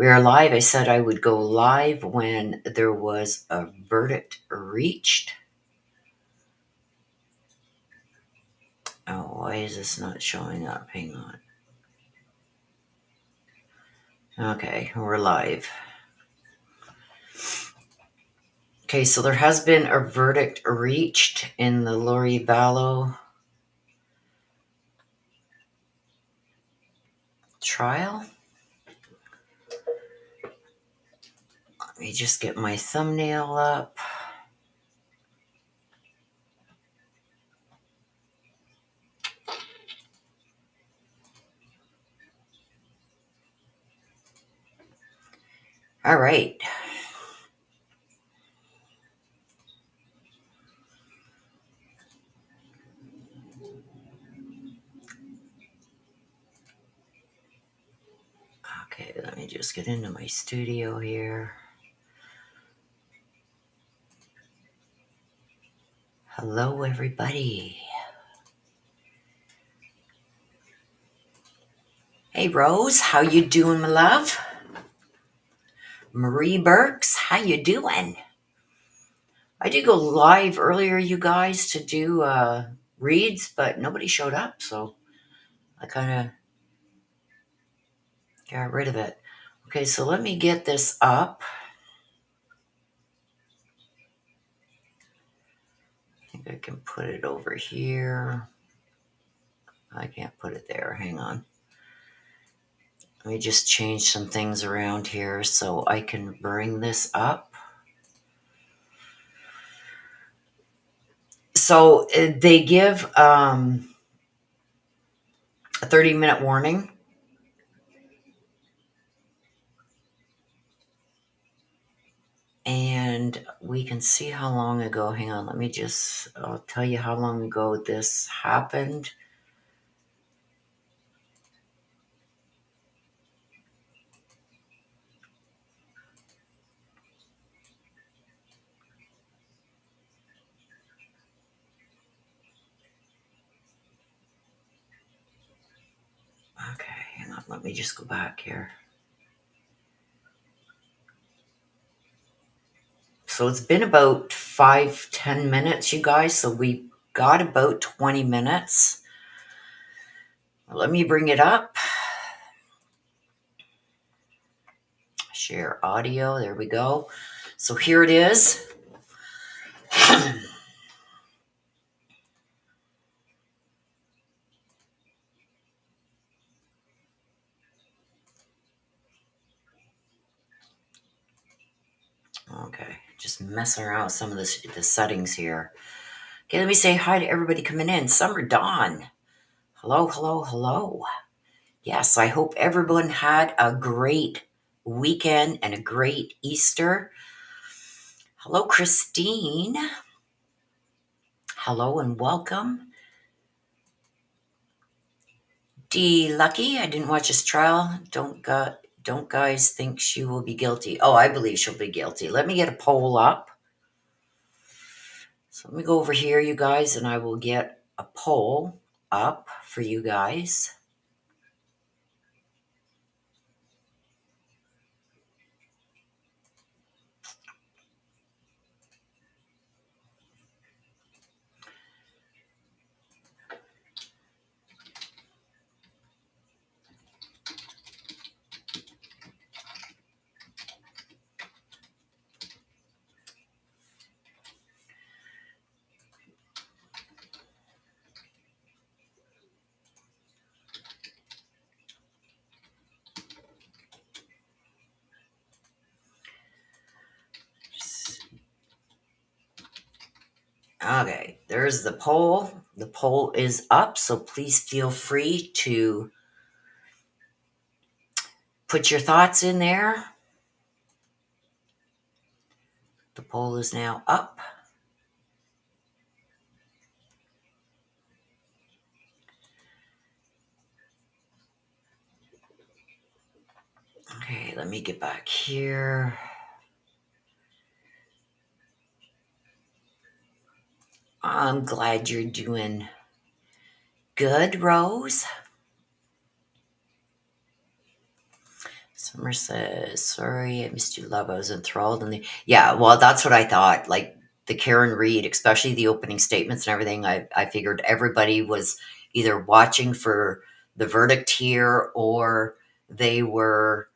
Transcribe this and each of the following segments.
We are live. I said I would go live when there was a verdict reached. Oh, why is this not showing up? Hang on. Okay, we're live. Okay, so there has been a verdict reached in the Vallow trial. Let me just get my thumbnail up. All right. Okay, let me just get into my studio here. Hello, everybody. Hey, Rose, how you doing, my love? Marie Burks, how you doing? I did go live earlier, you guys, to do reads, but nobody showed up, so I kind of got rid of it. Okay, so let me get this up. I think I can put it over here. I can't put it there. Hang on. Let me just change some things around here so I can bring this up. So they give a 30-minute warning. And we can see how long ago. Hang on, I'll tell you how long ago this happened. Okay, hang on, let me just go back here. So it's been about 5-10 minutes, you guys. So we got about 20 minutes. Let me bring it up. Share audio. There we go. So here it is. Okay, just messing around with some of the settings here. Okay, let me say hi to everybody coming in. Summer Dawn. Hello, hello, hello. Yes, I hope everyone had a great weekend and a great Easter. Hello, Christine. Hello and welcome. D. Lucky, I didn't watch this trial. Don't guys think she will be guilty? Oh, I believe she'll be guilty. Let me get a poll up. So let me go over here, you guys, and I will get a poll up for you guys. Okay, there's the poll. The poll is up, so please feel free to put your thoughts in there. The poll is now up. Okay, let me get back here. I'm glad you're doing good, Rose. Summer says, sorry, I missed you, love. I was enthralled in the. Yeah, well, that's what I thought. Like the Karen Reed, especially the opening statements and everything, I figured everybody was either watching for the verdict here or they were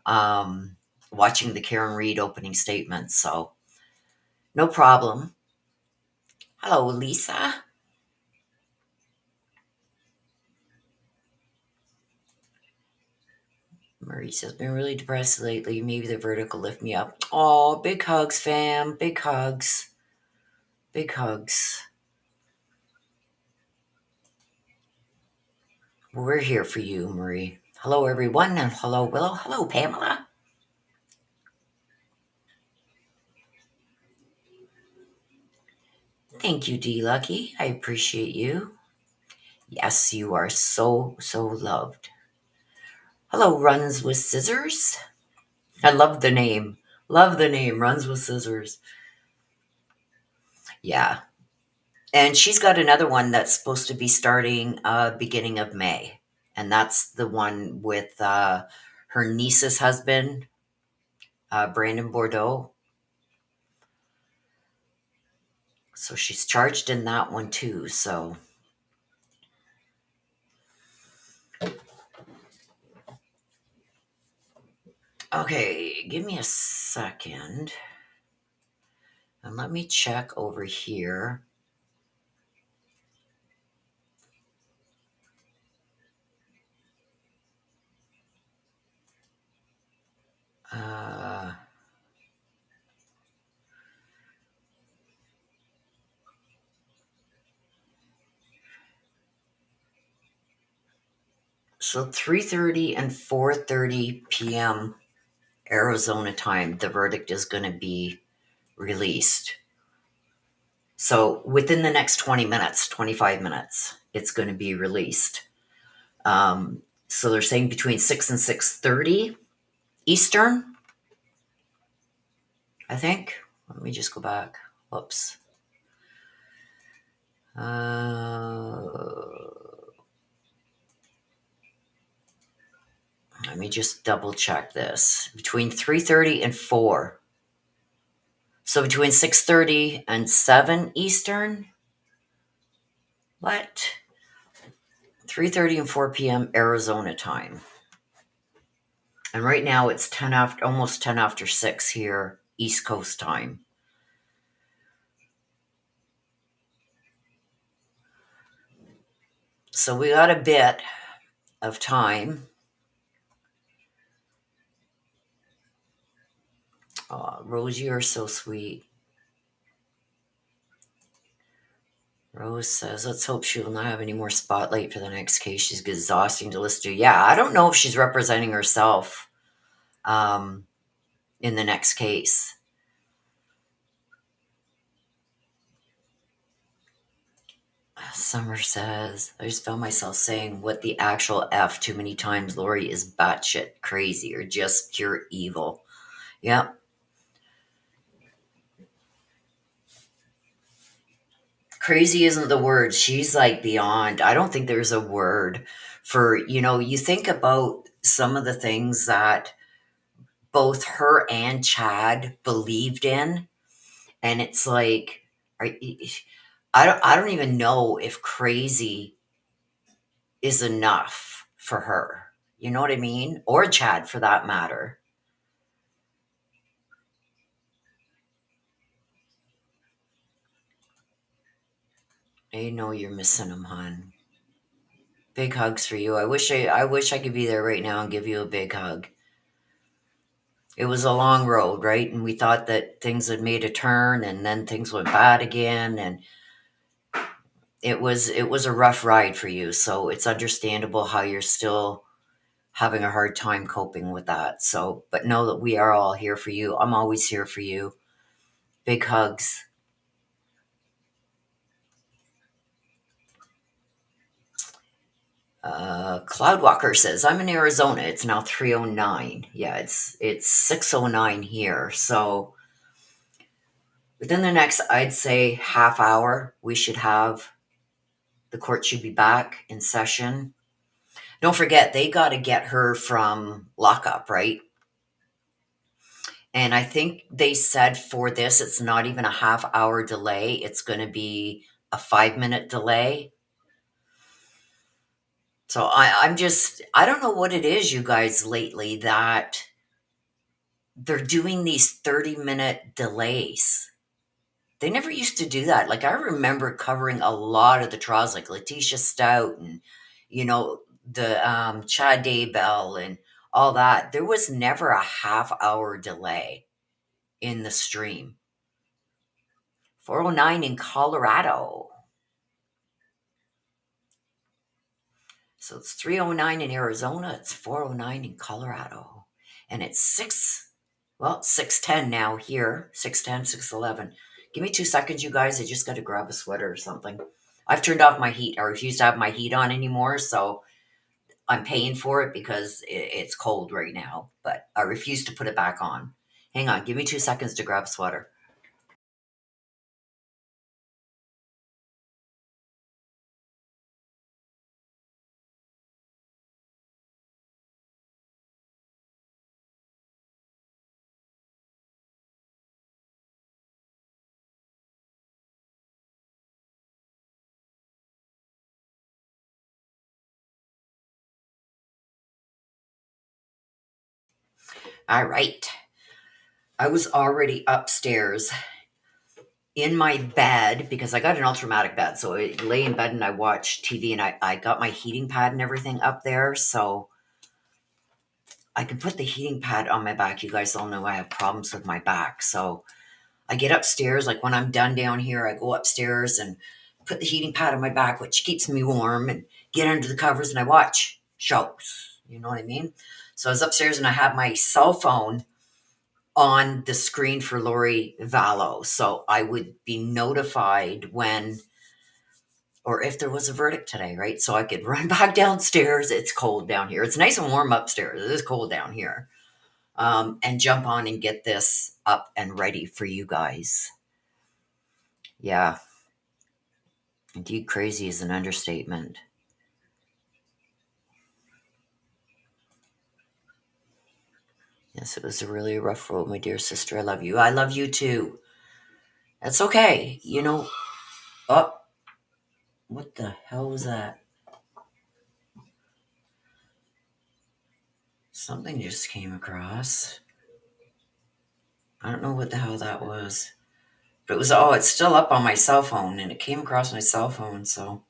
watching the Karen Reed opening statements. So no problem. Hello, Lisa. Marie says, been really depressed lately. Maybe the verdict will lift me up. Oh, big hugs, fam. Big hugs. Big hugs. We're here for you, Marie. Hello, everyone, and hello, Willow. Hello, Pamela. Thank you, D Lucky. I appreciate you. Yes, you are so, so loved. Hello, Runs with Scissors. I love the name. Love the name, Runs with Scissors. Yeah. And she's got another one that's supposed to be starting beginning of May. And that's the one with her niece's husband, Brandon Bordeaux. So she's charged in that one too. So, okay, give me a second. And let me check over here. Uh, so 3:30 and 4:30 p.m. Arizona time, the verdict is going to be released. So within the next 20 minutes, 25 minutes, it's going to be released. So they're saying between 6 and 6:30 Eastern, I think. Let me just go back. Whoops. Let me just double check this. Between 3:30 and 4. So between 6:30 and 7 Eastern. What? 3:30 and 4 p.m. Arizona time. And right now it's 10 after, almost 10 after 6 here, East Coast time. So we got a bit of time. Oh, Rose, you're so sweet. Rose says, let's hope she will not have any more spotlight for the next case. She's exhausting to listen to. Yeah, I don't know if she's representing herself in the next case. Summer says, I just found myself saying, what the actual F too many times. Lori is batshit crazy or just pure evil. Yep. Crazy isn't the word. She's like beyond. I don't think there's a word for, you think about some of the things that both her and Chad believed in. And it's like, I don't even know if crazy is enough for her. You know what I mean? Or Chad for that matter. I know you're missing him, hon. Big hugs for you. I wish I could be there right now and give you a big hug. It was a long road, right? And we thought that things had made a turn and then things went bad again and it was a rough ride for you. So it's understandable how you're still having a hard time coping with that. So, but know that we are all here for you. I'm always here for you. Big hugs. Cloudwalker says, I'm in Arizona. It's now 3:09. Yeah, it's 6:09 here. So within the next, I'd say half hour, the court should be back in session. Don't forget, they got to get her from lockup, right? And I think they said for this, it's not even a half-hour delay. It's going to be a 5-minute delay. So I don't know what it is, you guys, lately that they're doing these 30-minute delays. They never used to do that. Like, I remember covering a lot of the trials, like Letitia Stout and, the Chad Daybell and all that. There was never a half-hour delay in the stream. 409 in Colorado. So it's 309 in Arizona. It's 409 in Colorado. And it's 6:10 now here. 6:10, 6:11. Give me 2 seconds, you guys. I just got to grab a sweater or something. I've turned off my heat. I refuse to have my heat on anymore. So I'm paying for it because it's cold right now. But I refuse to put it back on. Hang on. Give me 2 seconds to grab a sweater. All right. I was already upstairs in my bed because I got an ultramatic bed. So I lay in bed and I watch TV, and I got my heating pad and everything up there. So I can put the heating pad on my back. You guys all know I have problems with my back. So I get upstairs. Like when I'm done down here, I go upstairs and put the heating pad on my back, which keeps me warm, and get under the covers and I watch shows. You know what I mean? So I was upstairs and I had my cell phone on the screen for Lori Vallow. So I would be notified when or if there was a verdict today, right? So I could run back downstairs. It's cold down here. It's nice and warm upstairs. It is cold down here. And jump on and get this up and ready for you guys. Yeah. Indeed, crazy is an understatement. Yes, it was a really rough road, my dear sister. I love you. I love you too. That's okay. Oh, what the hell was that? Something just came across. I don't know what the hell that was. But it's still up on my cell phone and it came across my cell phone. So,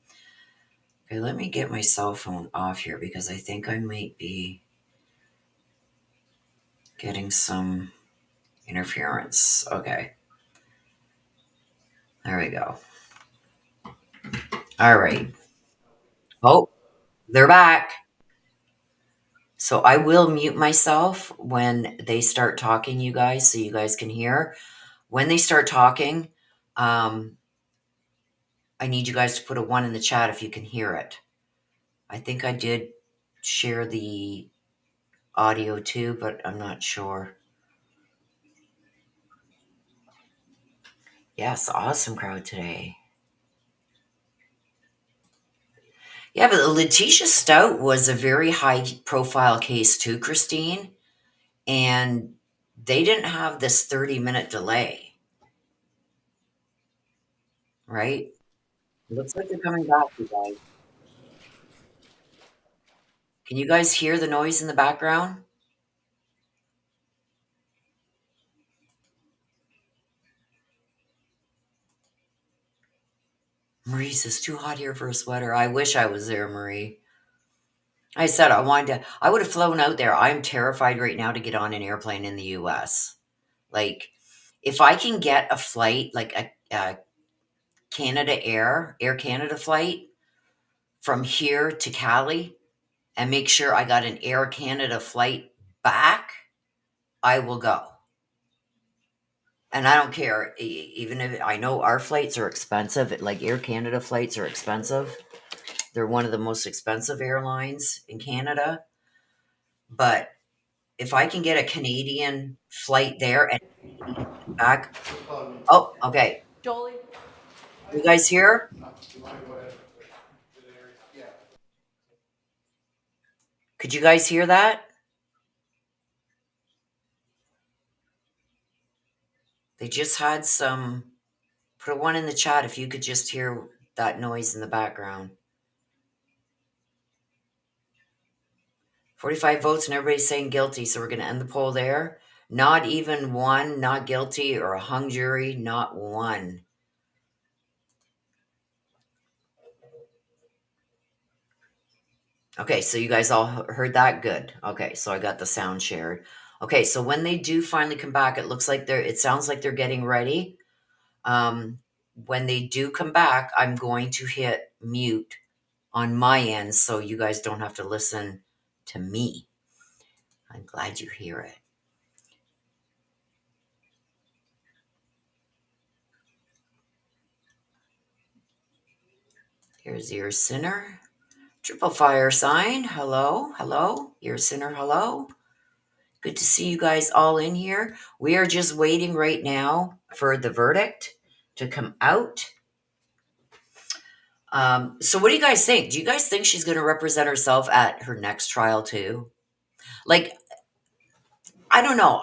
okay, let me get my cell phone off here because I think I might be getting some interference. Okay, there we go. All right. Oh, they're back. So I will mute myself when they start talking, you guys, so you guys can hear. When they start talking, um, I need you guys to put a 1 in the chat if you can hear it. I think I did share the audio too, but I'm not sure. Yes, awesome crowd today. Yeah, but Letitia Stout was a very high profile case too, Christine. And they didn't have this 30-minute delay, right? Looks like they're coming back, you guys. Can you guys hear the noise in the background? Marie says, too hot here for a sweater. I wish I was there, Marie. I said I would have flown out there. I'm terrified right now to get on an airplane in the US. Like, if I can get a flight, like a Air Canada flight from here to Cali, and make sure I got an Air Canada flight back, I will go. And I don't care, even if I know our flights are expensive, like Air Canada flights are expensive. They're one of the most expensive airlines in Canada. But if I can get a Canadian flight there and back, oh, okay. Jolie. You guys here? Could you guys hear that? They just had some. Put a one in the chat if you could just hear that noise in the background. 45 votes and everybody's saying guilty, so we're going to end the poll there. Not even one not guilty or a hung jury, not one. Okay, so you guys all heard that? Good. Okay, so I got the sound shared. Okay, so when they do finally come back, it sounds like they're getting ready. When they do come back, I'm going to hit mute on my end so you guys don't have to listen to me. I'm glad you hear it. Here's your sinner. Triple fire sign. Hello, hello. Your sinner, hello. Good to see you guys all in here. We are just waiting right now for the verdict to come out. So what do you guys think? Do you guys think she's going to represent herself at her next trial too? Like, I don't know.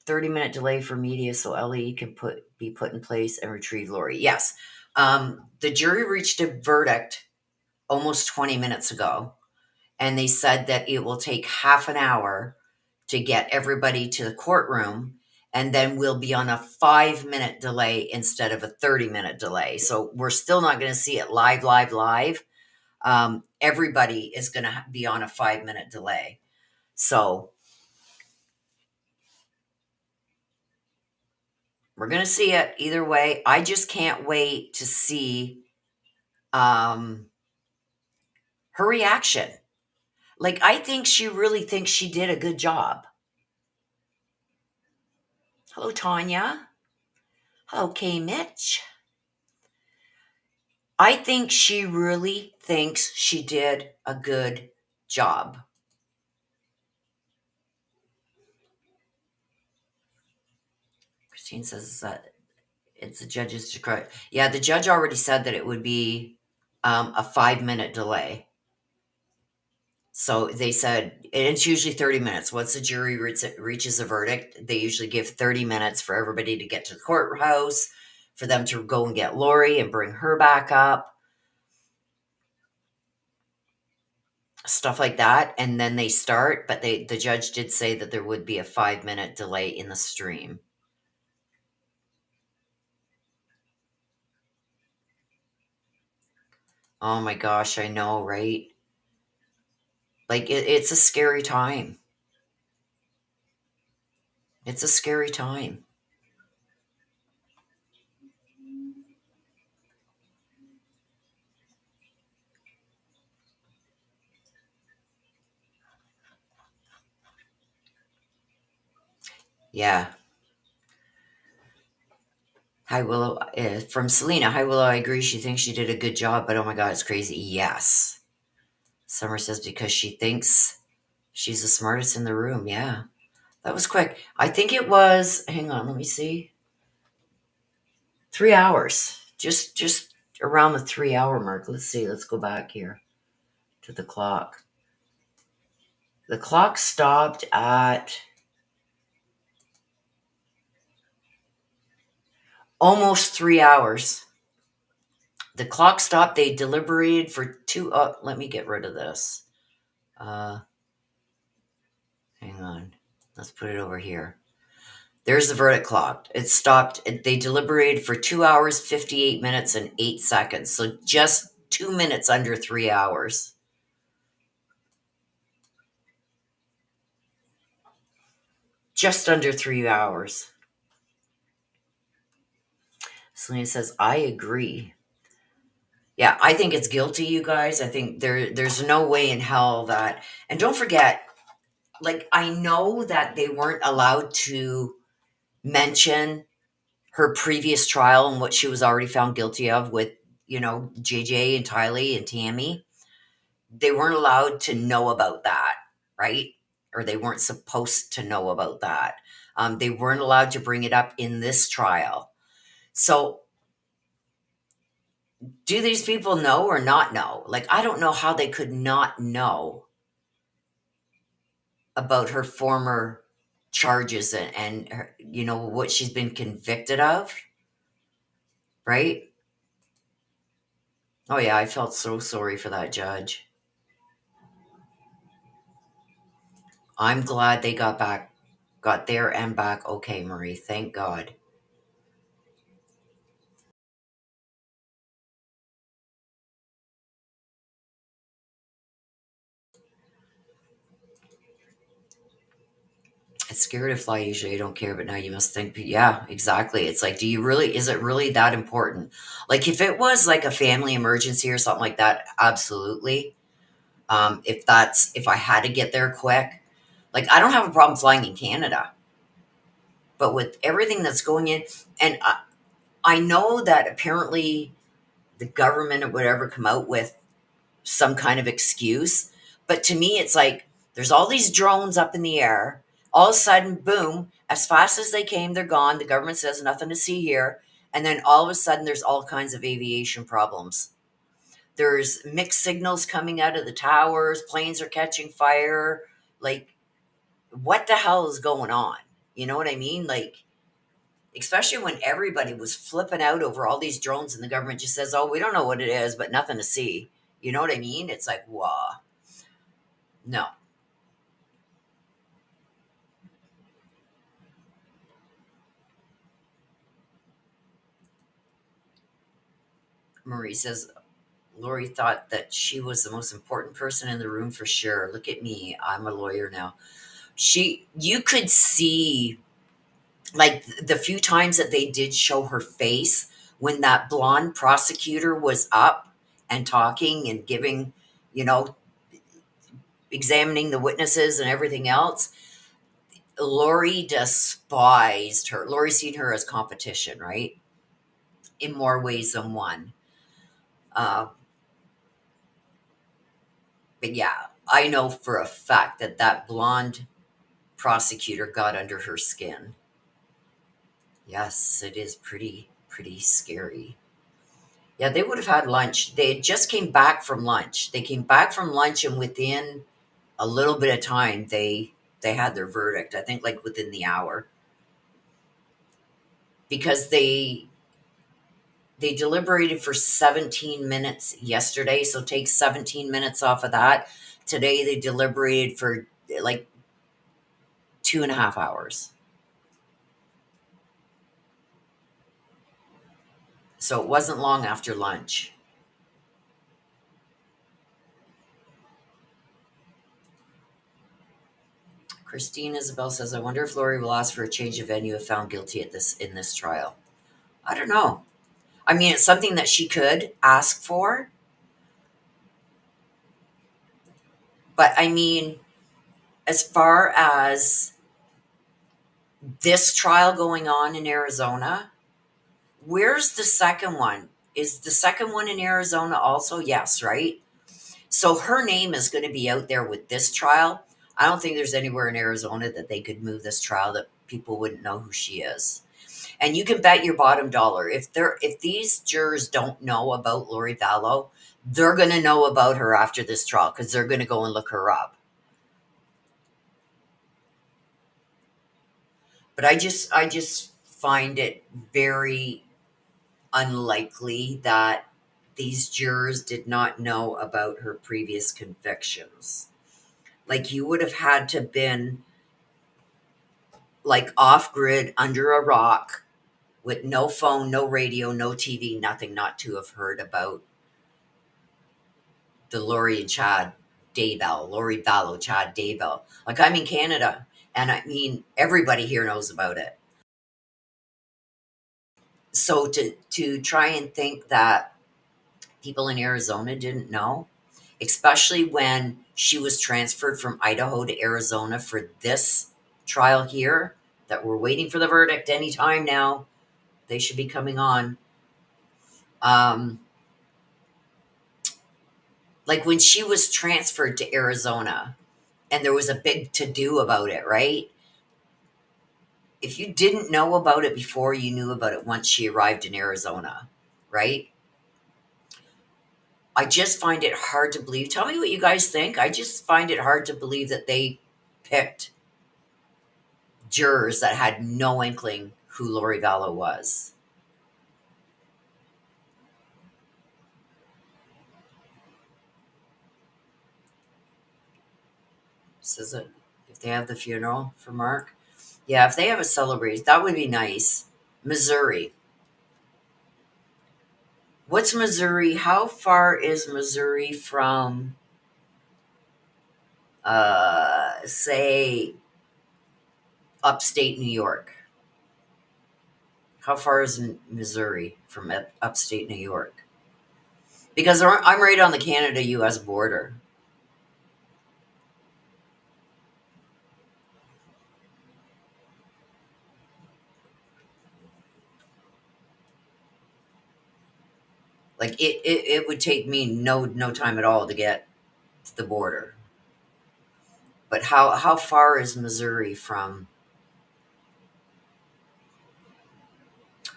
30-minute delay for media so LE can be put in place and retrieve Lori. Yes. The jury reached a verdict almost 20 minutes ago, and they said that it will take half an hour to get everybody to the courtroom, and then we'll be on a 5-minute delay instead of a 30-minute delay. So we're still not going to see it live. Everybody is going to be on a 5-minute delay. So we're going to see it either way. I just can't wait to see her reaction. Like, I think she really thinks she did a good job. Hello, Tanya. Hello, K. Mitch. I think she really thinks she did a good job. Christine says that it's the judge's discretion. Yeah, the judge already said that it would be a 5-minute delay. So they said, and it's usually 30 minutes. Once the jury reaches a verdict, they usually give 30 minutes for everybody to get to the courthouse, for them to go and get Lori and bring her back up, stuff like that. And then they start, but the judge did say that there would be a 5-minute delay in the stream. Oh my gosh, I know, right? Like, it's a scary time. It's a scary time. Yeah. Hi, Willow. From Selena. Hi, Willow. I agree. She thinks she did a good job, but oh my God, it's crazy. Yes. Summer says because she thinks she's the smartest in the room. Yeah. That was quick. I think it was, hang on, let me see. 3 hours. Just around the 3-hour mark. Let's see. Let's go back here to the clock. The clock stopped at almost 3 hours. The clock stopped. They deliberated for 2. Let me get rid of this. Hang on. Let's put it over here. There's the verdict clock. It stopped. They deliberated for 2 hours, 58 minutes, and 8 seconds. So just 2 minutes under 3 hours. Just under 3 hours. Selena says, I agree. Yeah, I think it's guilty, you guys. I think there's no way in hell that... And don't forget, like, I know that they weren't allowed to mention her previous trial and what she was already found guilty of with, JJ and Tylee and Tammy. They weren't allowed to know about that, right? Or they weren't supposed to know about that. They weren't allowed to bring it up in this trial. So do these people know or not know? Like, I don't know how they could not know about her former charges and her, what she's been convicted of, right? Oh yeah, I felt so sorry for that judge. I'm glad they got there and back okay, Marie. Thank God. It's scary to fly. Usually, I don't care, but now you must think. Yeah, exactly. It's like, is it really that important? Like, if it was like a family emergency or something like that, absolutely. If I had to get there quick, like, I don't have a problem flying in Canada, but with everything that's going in, and I know that apparently the government or whatever come out with some kind of excuse. But to me, it's like there's all these drones up in the air. All of a sudden, boom, as fast as they came, they're gone. The government says nothing to see here. And then all of a sudden, there's all kinds of aviation problems. There's mixed signals coming out of the towers, planes are catching fire. Like, what the hell is going on? You know what I mean? Like, especially when everybody was flipping out over all these drones and the government just says, oh, we don't know what it is, but nothing to see. You know what I mean? It's like, wow. No. Marie says, Lori thought that she was the most important person in the room for sure. Look at me. I'm a lawyer now. You could see, like, the few times that they did show her face when that blonde prosecutor was up and talking and giving, you know, examining the witnesses and everything else. Lori despised her. Lori's seen her as competition, right? In more ways than one. Uh, but yeah, I know for a fact that that blonde prosecutor got under her skin. Yes, it is pretty scary. Yeah, they would have had lunch. They just came back from lunch. They came back from lunch, and within a little bit of time, they had their verdict. I think like within the hour, because they deliberated for 17 minutes yesterday. So take 17 minutes off of that. Today they deliberated for like 2.5 hours. So it wasn't long after lunch. Christine Isabel says, I wonder if Lori will ask for a change of venue if found guilty in this trial. I don't know. I mean, it's something that she could ask for, but I mean, as far as this trial going on in Arizona, where's the second one? Is the second one in Arizona also? Yes, right? So her name is going to be out there with this trial. I don't think there's anywhere in Arizona that they could move this trial that people wouldn't know who she is. And you can bet your bottom dollar if these jurors don't know about Lori Vallow, they're going to know about her after this trial because they're going to go and look her up. But I just find it very unlikely that these jurors did not know about her previous convictions. Like, you would have had to been like off grid under a rock with no phone, no radio, no TV, nothing, not to have heard about the Lori and Chad Daybell, Lori Vallow, Chad Daybell. Like, I'm in Canada, and I mean, everybody here knows about it. So to try and think that people in Arizona didn't know, especially when she was transferred from Idaho to Arizona for this trial here, that we're waiting for the verdict anytime now. They should be coming on. Um, like when she was transferred to Arizona and there was a big to do about it, right? If you didn't know about it before, you knew about it once she arrived in Arizona, right? I just find it hard to believe. Tell me what you guys think. I just find it hard to believe that they picked jurors that had no inkling who Lori Vallow was. Says it. If they have the funeral for Mark. Yeah, if they have a celebration, that would be nice. Missouri. What's Missouri? How far is Missouri from, say, upstate New York? How far is Missouri from upstate New York? Because I'm right on the Canada-U.S. border. Like it would take me no time at all to get to the border. But how far is Missouri from?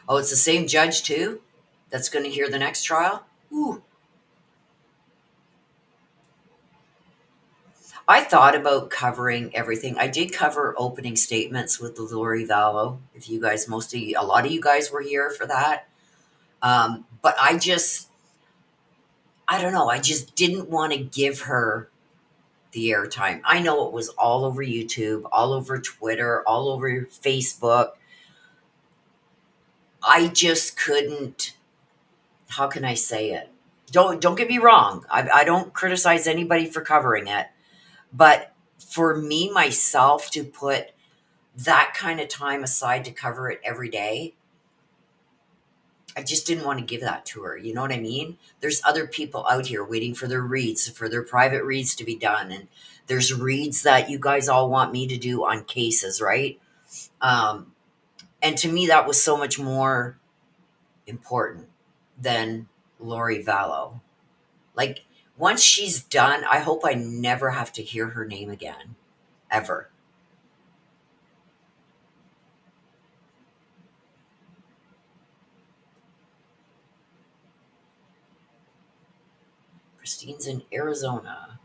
Oh, it's the same judge too. That's going to hear the next trial. Ooh. I thought about covering everything. I did cover opening statements with the Lori Vallow. If you guys, a lot of you guys were here for that. But I don't know. I just didn't want to give her the airtime. I know it was all over YouTube, all over Twitter, all over Facebook. I just couldn't. How can I say it? Don't get me wrong. I don't criticize anybody for covering it, but for me myself to put that kind of time aside to cover it every day, I just didn't want to give that to her. You know what I mean? There's other people out here waiting for their reads, for their private reads to be done. And there's reads that you guys all want me to do on cases, right? And to me, that was so much more important than Lori Vallow. Like, once she's done, I hope I never have to hear her name again, ever. Christine's in Arizona.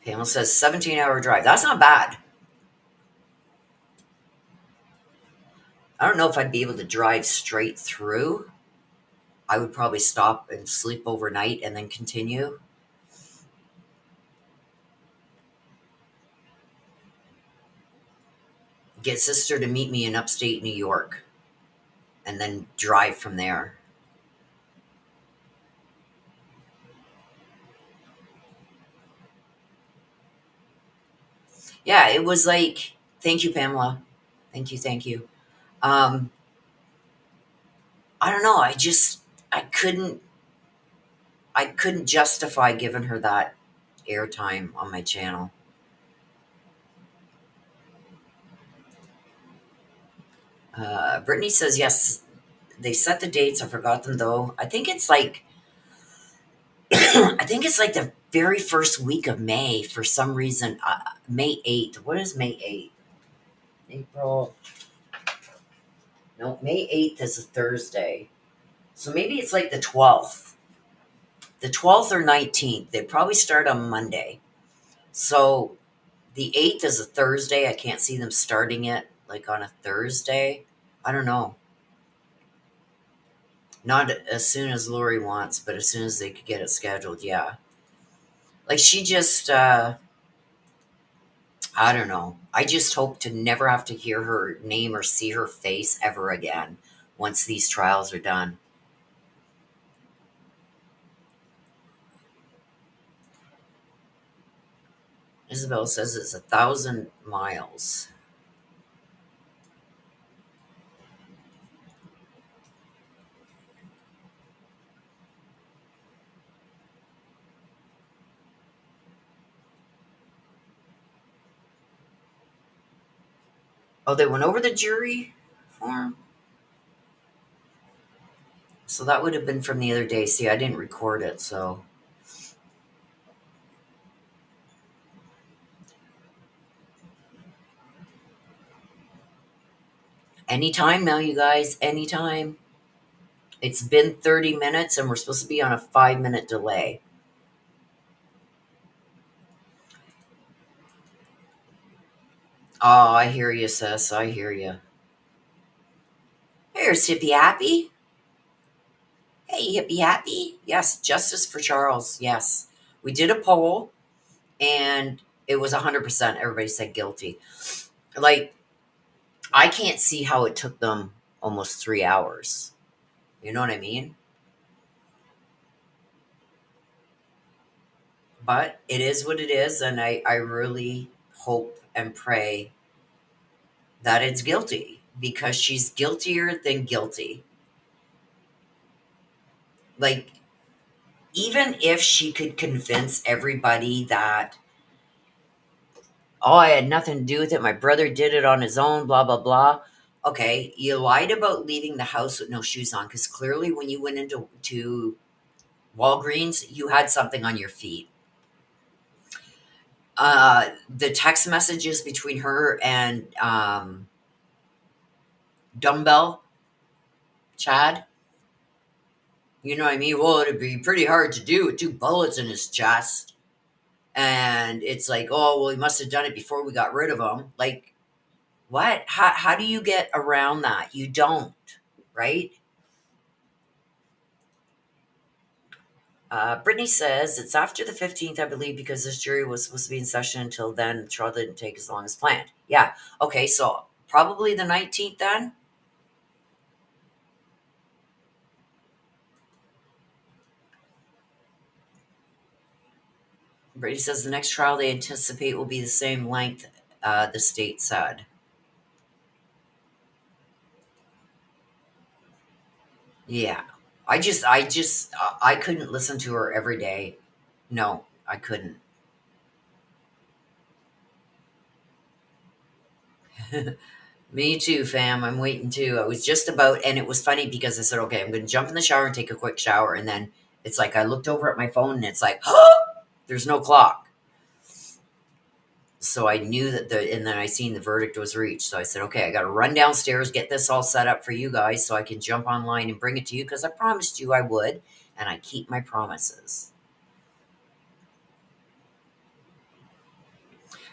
Pamela says 17-hour drive. That's not bad. I don't know if I'd be able to drive straight through. I would probably stop and sleep overnight and then continue. Get sister to meet me in upstate New York and then drive from there. Yeah, it was like, thank you, Pamela. Thank you. Um, I don't know. I couldn't, I couldn't justify giving her that airtime on my channel. Brittany says yes. They set the dates. I forgot them though. I think it's like, I think it's like the very first week of May for some reason. May 8th. What is May 8th? April. No, May 8th is a Thursday. So maybe it's like the 12th. The 12th or 19th. They probably start on Monday. So the 8th is a Thursday. I can't see them starting it like on a Thursday. I don't know. Not as soon as Lori wants, but as soon as they could get it scheduled, yeah. Like she just, I don't know. I just hope to never have to hear her name or see her face ever again once these trials are done. Isabel says it's 1,000 miles. Oh, they went over the jury form? So that would have been from the other day. See, I didn't record it, so. Anytime now, you guys. Anytime. It's been 30 minutes and we're supposed to be on a 5-minute delay. Oh, I hear you, sis. I hear you. Here's Hippie Happy. Hey, Hippie Happy. Yes, justice for Charles. Yes. We did a poll and it was 100%. Everybody said guilty. Like, I can't see how it took them almost 3 hours. You know what I mean? But it is what it is. And I really hope and pray that it's guilty because she's guiltier than guilty. Like, even if she could convince everybody that, oh, I had nothing to do with it, my brother did it on his own, blah, blah, blah. Okay, you lied about leaving the house with no shoes on because clearly when you went into Walgreens, you had something on your feet. The text messages between her and Dumbbell Chad, you know what I mean? Well, it'd be pretty hard to do with 2 bullets in his chest. And it's like, oh, well, he must have done it before we got rid of him. Like, what? How do you get around that? You don't, right? Brittany says it's after the 15th, I believe, because this jury was supposed to be in session until then. The trial didn't take as long as planned. Yeah. Okay, so probably the 19th then? Brittany says the next trial they anticipate will be the same length, the state said. Yeah. I couldn't listen to her every day. No, I couldn't. Me too, fam. I'm waiting too. I was just about, and it was funny because I said, okay, I'm going to jump in the shower and take a quick shower. And then it's like, I looked over at my phone and it's like, oh, there's no clock. So I knew that and then I seen the verdict was reached. So I said, okay, I got to run downstairs, get this all set up for you guys so I can jump online and bring it to you because I promised you I would. And I keep my promises.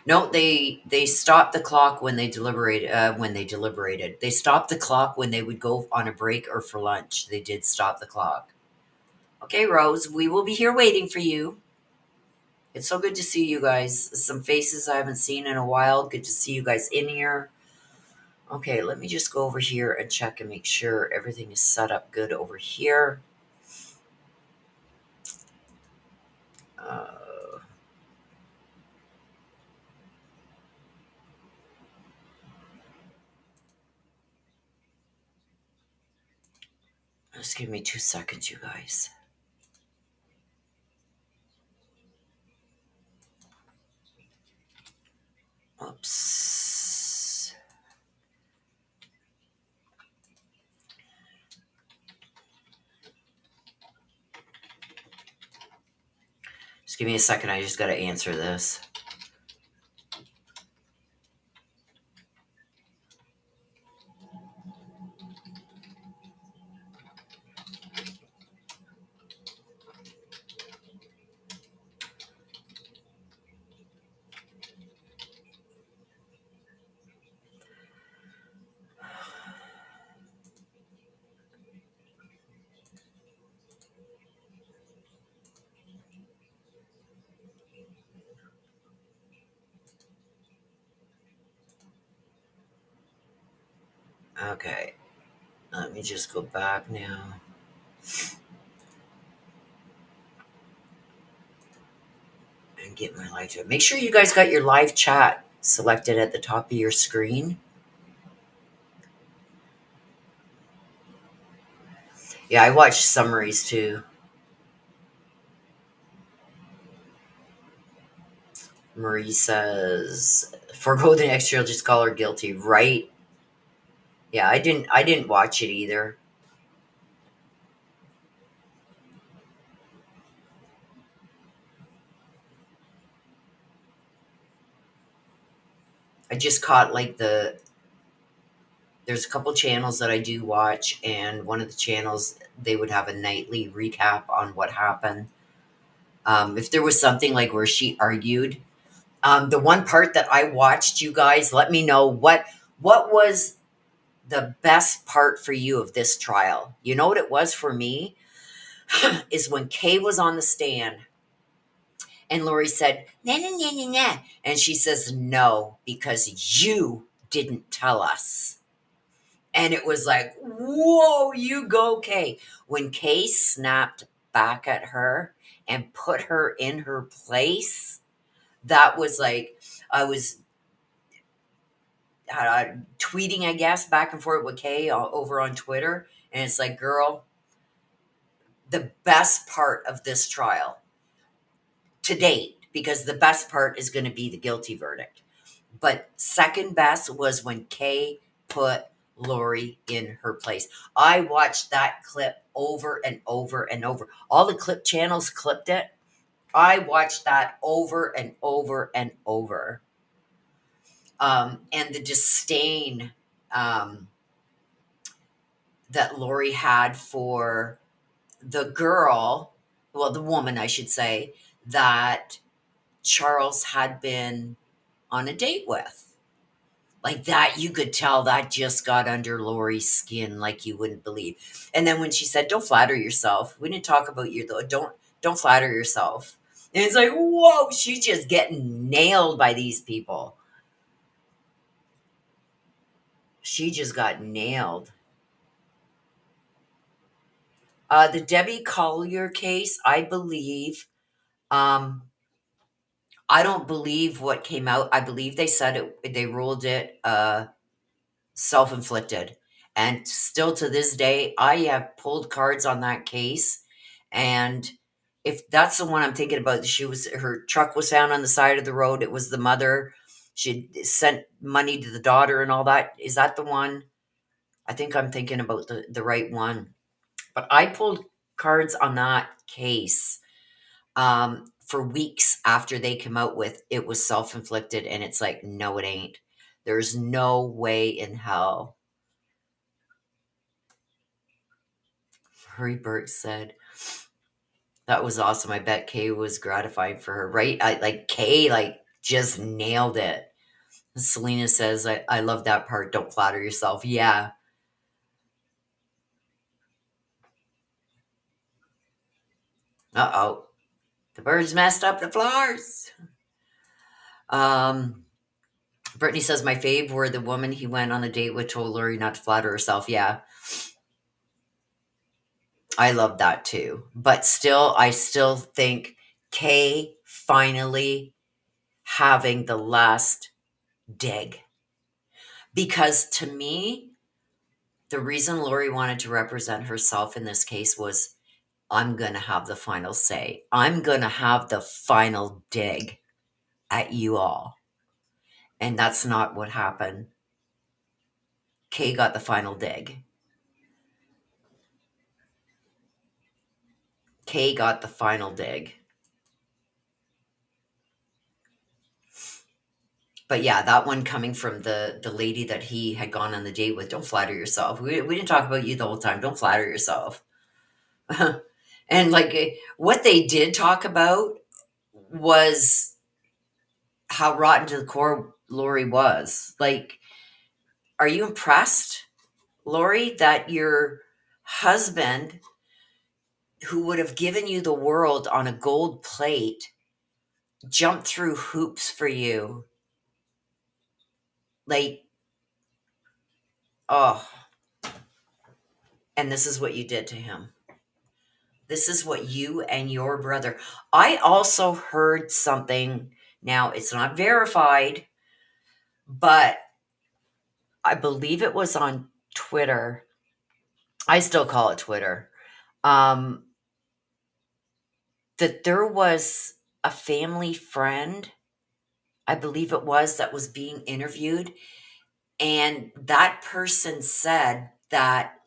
No, they stopped the clock when they deliberated. They stopped the clock when they would go on a break or for lunch. They did stop the clock. Okay, Rose, we will be here waiting for you. It's so good to see you guys. Some faces I haven't seen in a while. Good to see you guys in here. Okay, let me just go over here and check and make sure everything is set up good over here. Uh, just give me 2 seconds, you guys. Oops. Just give me a second. I just got to answer this. Okay. Let me just go back now. And get my live chat. Make sure you guys got your live chat selected at the top of your screen. Yeah, I watch summaries too. Marie says, "Forgo the next year, just call her guilty." Right? Yeah, I didn't watch it either. I just caught like there's a couple channels that I do watch, and one of the channels they would have a nightly recap on what happened. If there was something like where she argued, The one part that I watched, you guys, let me know what was the best part for you of this trial. You know what it was for me? Is when Kay was on the stand and Lori said, nah, nah, nah, nah, nah. And she says, no, because you didn't tell us. And it was like, whoa, you go, Kay. When Kay snapped back at her and put her in her place, that was like, I was tweeting, I guess, back and forth with Kay over on Twitter. And it's like, girl, the best part of this trial to date, because the best part is going to be the guilty verdict. But second best was when Kay put Lori in her place. I watched that clip over and over and over. All the clip channels clipped it. I watched that over and over and over. And the disdain that Lori had for the girl, well, the woman, I should say, that Charles had been on a date with. Like that, you could tell that just got under Lori's skin like you wouldn't believe. And then when she said, "Don't flatter yourself," we didn't talk about you though. Don't flatter yourself. And it's like, whoa, she's just getting nailed by these people. She just got nailed. The Debbie Collier case, I believe. Um, I don't believe what came out. I believe they said it. They ruled it self-inflicted, and still to this day, I have pulled cards on that case. And if that's the one I'm thinking about, her truck was found on the side of the road. It was the mother. She sent money to the daughter and all that. Is that the one? I think I'm thinking about the right one. But I pulled cards on that case for weeks after they came out with it was self-inflicted, and it's like, no, it ain't. There's no way in hell. Hurry Burt said, that was awesome. I bet Kay was gratified for her, right? Kay, just nailed it. Selena says, I love that part. Don't flatter yourself. Yeah. Uh-oh. The birds messed up the floors. Brittany says, my fave were the woman he went on a date with told Lori not to flatter herself. Yeah. I love that too. But still, I still think Kay finally having the last dig. Because to me, the reason Lori wanted to represent herself in this case was, I'm going to have the final say. I'm going to have the final dig at you all. And that's not what happened. Kay got the final dig. Kay got the final dig. But yeah, that one coming from the lady that he had gone on the date with. Don't flatter yourself. We didn't talk about you the whole time. Don't flatter yourself. And what they did talk about was how rotten to the core Lori was. Like, are you impressed, Lori, that your husband, who would have given you the world on a gold plate, jumped through hoops for you? Like, oh, and this is what you did to him. This is what you and your brother. I also heard something. Now, it's not verified, but I believe it was on Twitter. I still call it Twitter. That there was a family friend, I believe it was, that was being interviewed. And that person said that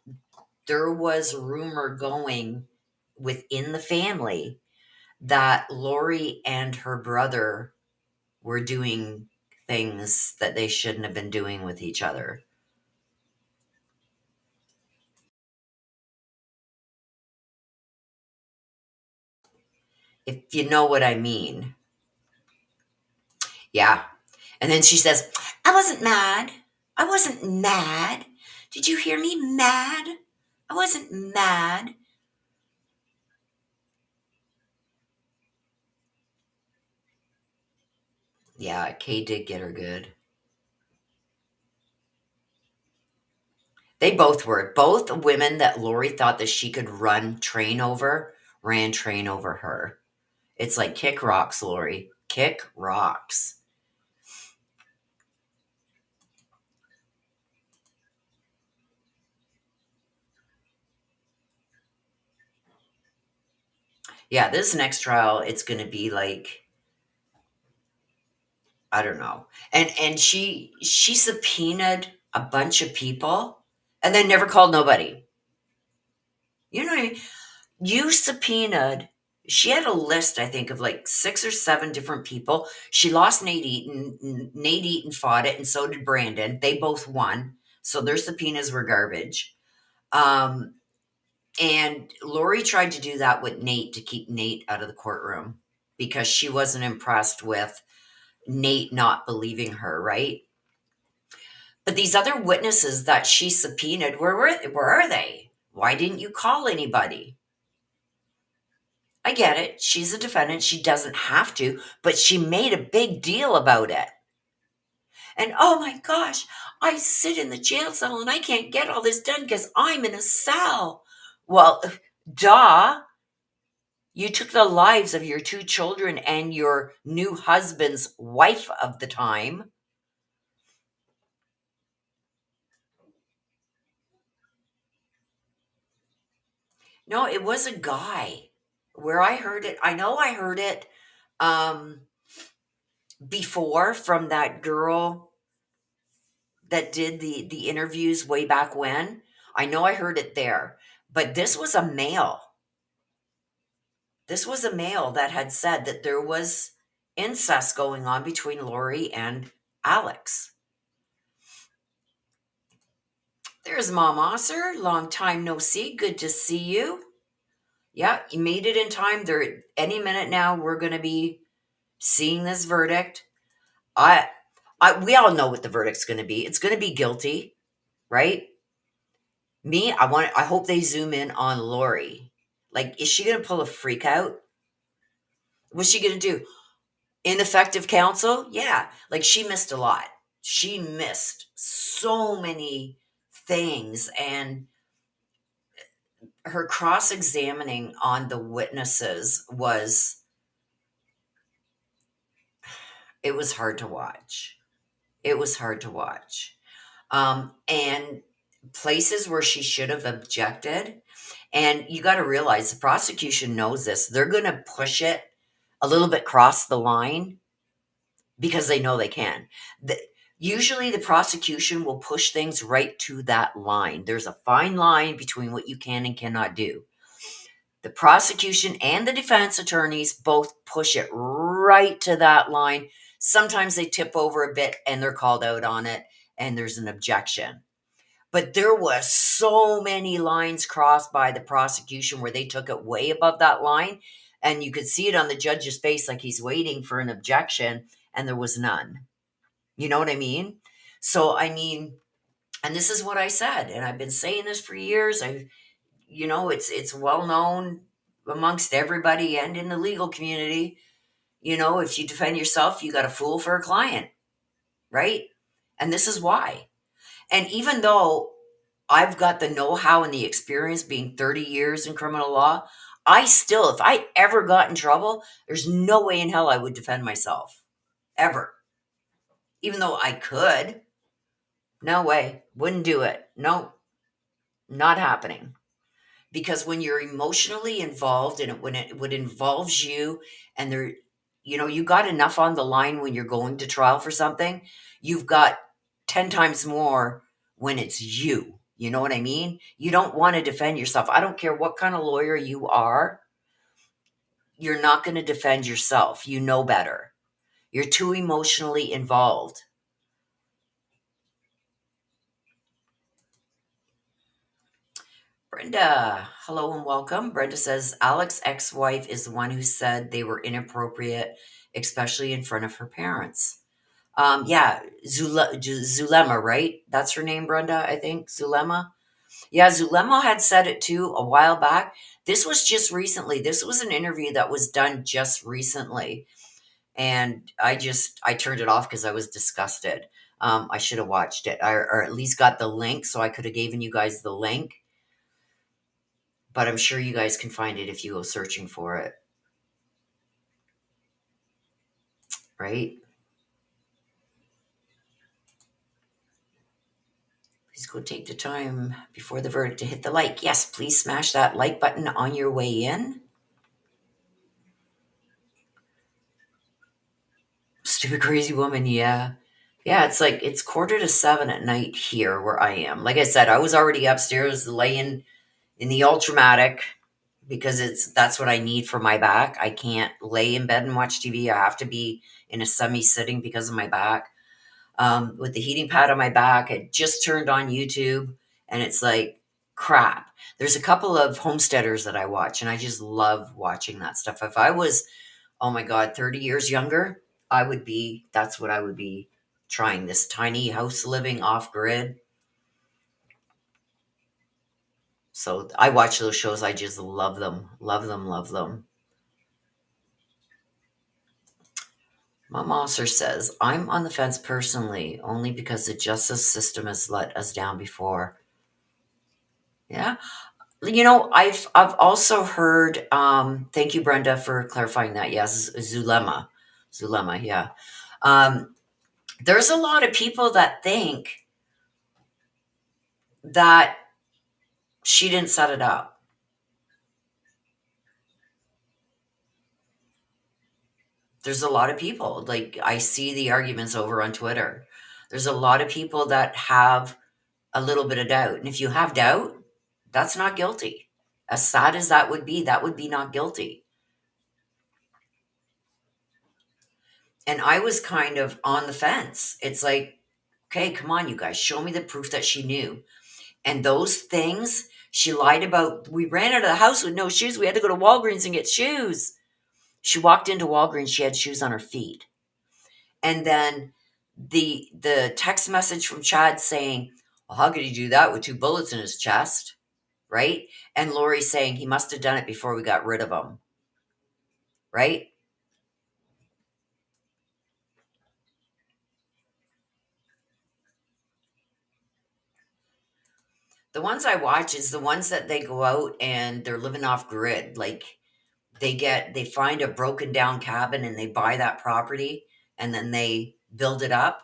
there was rumor going within the family that Lori and her brother were doing things that they shouldn't have been doing with each other. If you know what I mean. Yeah. And then she says, I wasn't mad. I wasn't mad. Did you hear me? Mad? I wasn't mad. Yeah, Kay did get her good. They both were. Both women that Lori thought that she could ran train over her. It's like kick rocks, Lori. Kick rocks. Yeah, this next trial, it's going to be like, I don't know. And she subpoenaed a bunch of people and then never called nobody. You know what I mean? You subpoenaed. She had a list, I think, of like 6 or 7 different people. She lost Nate Eaton. Nate Eaton fought it, and so did Brandon. They both won, so their subpoenas were garbage. Um, and Lori tried to do that with Nate to keep Nate out of the courtroom because she wasn't impressed with Nate not believing her, right? But these other witnesses that she subpoenaed, where are they? Why didn't you call anybody? I get it. She's a defendant. She doesn't have to, but she made a big deal about it. And oh my gosh, I sit in the jail cell and I can't get all this done because I'm in a cell. Well, duh. You took the lives of your 2 children and your new husband's wife of the time. No, it was a guy. Where I heard it, I know I heard it um, before from that girl that did the interviews way back when. I know I heard it there, but this was a male. This was a male that had said that there was incest going on between Lori and Alex. There's Mom Osser. Long time no see. Good to see you. Yeah, you made it in time. There, any minute now, we're going to be seeing this verdict. I, we all know what the verdict's going to be. It's going to be guilty, right? Me, I hope they zoom in on Lori. Like, is she going to pull a freak out? What's she going to do? Ineffective counsel? Yeah. Like, she missed a lot. She missed so many things. And her cross examining on the witnesses it was hard to watch. It was hard to watch. And places where she should have objected. And you got to realize the prosecution knows this. They're going to push it a little bit across the line because they know they can. Usually, the prosecution will push things right to that line. There's a fine line between what you can and cannot do. The prosecution and the defense attorneys both push it right to that line. Sometimes they tip over a bit and they're called out on it, and there's an objection. But there was so many lines crossed by the prosecution where they took it way above that line, and you could see it on the judge's face like he's waiting for an objection, and there was none. You know what I mean? So, I mean, and this is what I said, and I've been saying this for years. It's well known amongst everybody and in the legal community. If you defend yourself, you got a fool for a client, right? And this is why. And even though I've got the know-how and the experience being 30 years in criminal law, I still, if I ever got in trouble, there's no way in hell I would defend myself. Ever. Even though I could. No way. Wouldn't do it. No, not happening. Because when you're emotionally involved and when it would involves you and you got enough on the line when you're going to trial for something, you've got 10 times more when it's you. You know what I mean? You don't want to defend yourself. I don't care what kind of lawyer you are. You're not going to defend yourself. You know better. You're too emotionally involved. Brenda, hello and welcome. Brenda says Alex's ex-wife is the one who said they were inappropriate, especially in front of her parents. Yeah, Zulema, right? That's her name, Brenda, I think. Zulema. Yeah, Zulema had said it too a while back. This was just recently. This was an interview that was done just recently. And I turned it off because I was disgusted. I should have watched it, or at least got the link, so I could have given you guys the link. But I'm sure you guys can find it if you go searching for it, right? Please go take the time before the verdict to hit the like. Yes, please smash that like button on your way in. Stupid crazy woman, yeah. Yeah, it's like it's 6:45 at night here where I am. Like I said, I was already upstairs laying in the ultramatic because that's what I need for my back. I can't lay in bed and watch TV. I have to be in a semi-sitting because of my back. With the heating pad on my back, I just turned on YouTube and it's like crap. There's a couple of homesteaders that I watch and I just love watching that stuff. If I was, oh my God, 30 years younger, that's what I would be trying, this tiny house living off grid. So I watch those shows. I just love them, love them, love them. Mom also says, I'm on the fence personally, only because the justice system has let us down before. Yeah. I've also heard, thank you, Brenda, for clarifying that. Yes, Zulema. Zulema, yeah. There's a lot of people that think that she didn't set it up. There's a lot of people, like I see the arguments over on Twitter. There's a lot of people that have a little bit of doubt. And if you have doubt, that's not guilty. As sad as that would be not guilty. And I was kind of on the fence. It's like, okay, come on, you guys, show me the proof that she knew. And those things she lied about, we ran out of the house with no shoes. We had to go to Walgreens and get shoes. She walked into Walgreens, she had shoes on her feet. And then the text message from Chad saying, well, how could he do that with 2 bullets in his chest? Right? And Lori saying he must have done it before we got rid of him. Right? The ones I watch is the ones that they go out and they're living off grid. Like they find a broken down cabin and they buy that property and then they build it up.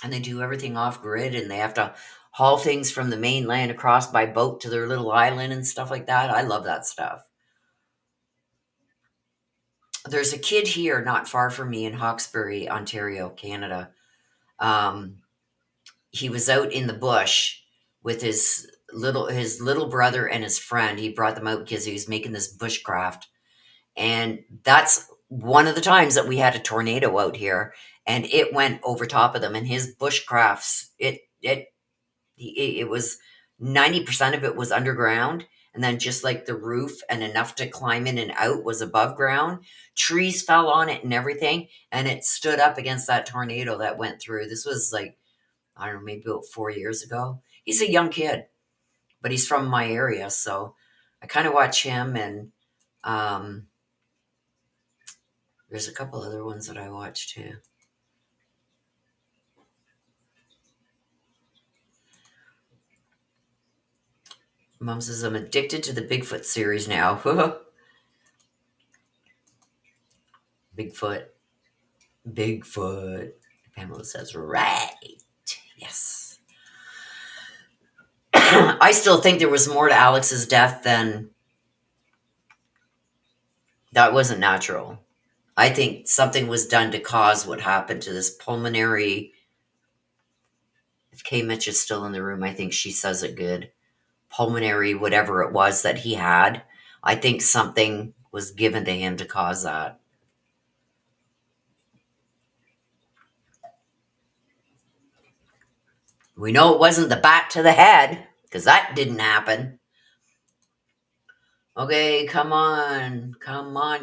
And they do everything off grid and they have to haul things from the mainland across by boat to their little island and stuff like that. I love that stuff. There's a kid here not far from me in Hawkesbury, Ontario, Canada. He was out in the bush with his little brother and his friend. He brought them out because he was making this bushcraft. And that's one of the times that we had a tornado out here and it went over top of them and his bushcrafts, it was 90% of it was underground. And then just like the roof and enough to climb in and out was above ground. Trees fell on it and everything. And it stood up against that tornado that went through. This was like, I don't know, maybe about 4 years ago. He's a young kid, but he's from my area. So I kind of watch him and, there's a couple other ones that I watch too. Mom says, I'm addicted to the Bigfoot series now. Bigfoot. Bigfoot. Pamela says, right. Yes. I still think there was more to Alex's death than that wasn't natural. I think something was done to cause what happened to this pulmonary. If Kay Mitch is still in the room, I think she says it good. Pulmonary, whatever it was that he had. I think something was given to him to cause that. We know it wasn't the bat to the head, because that didn't happen. Okay, come on,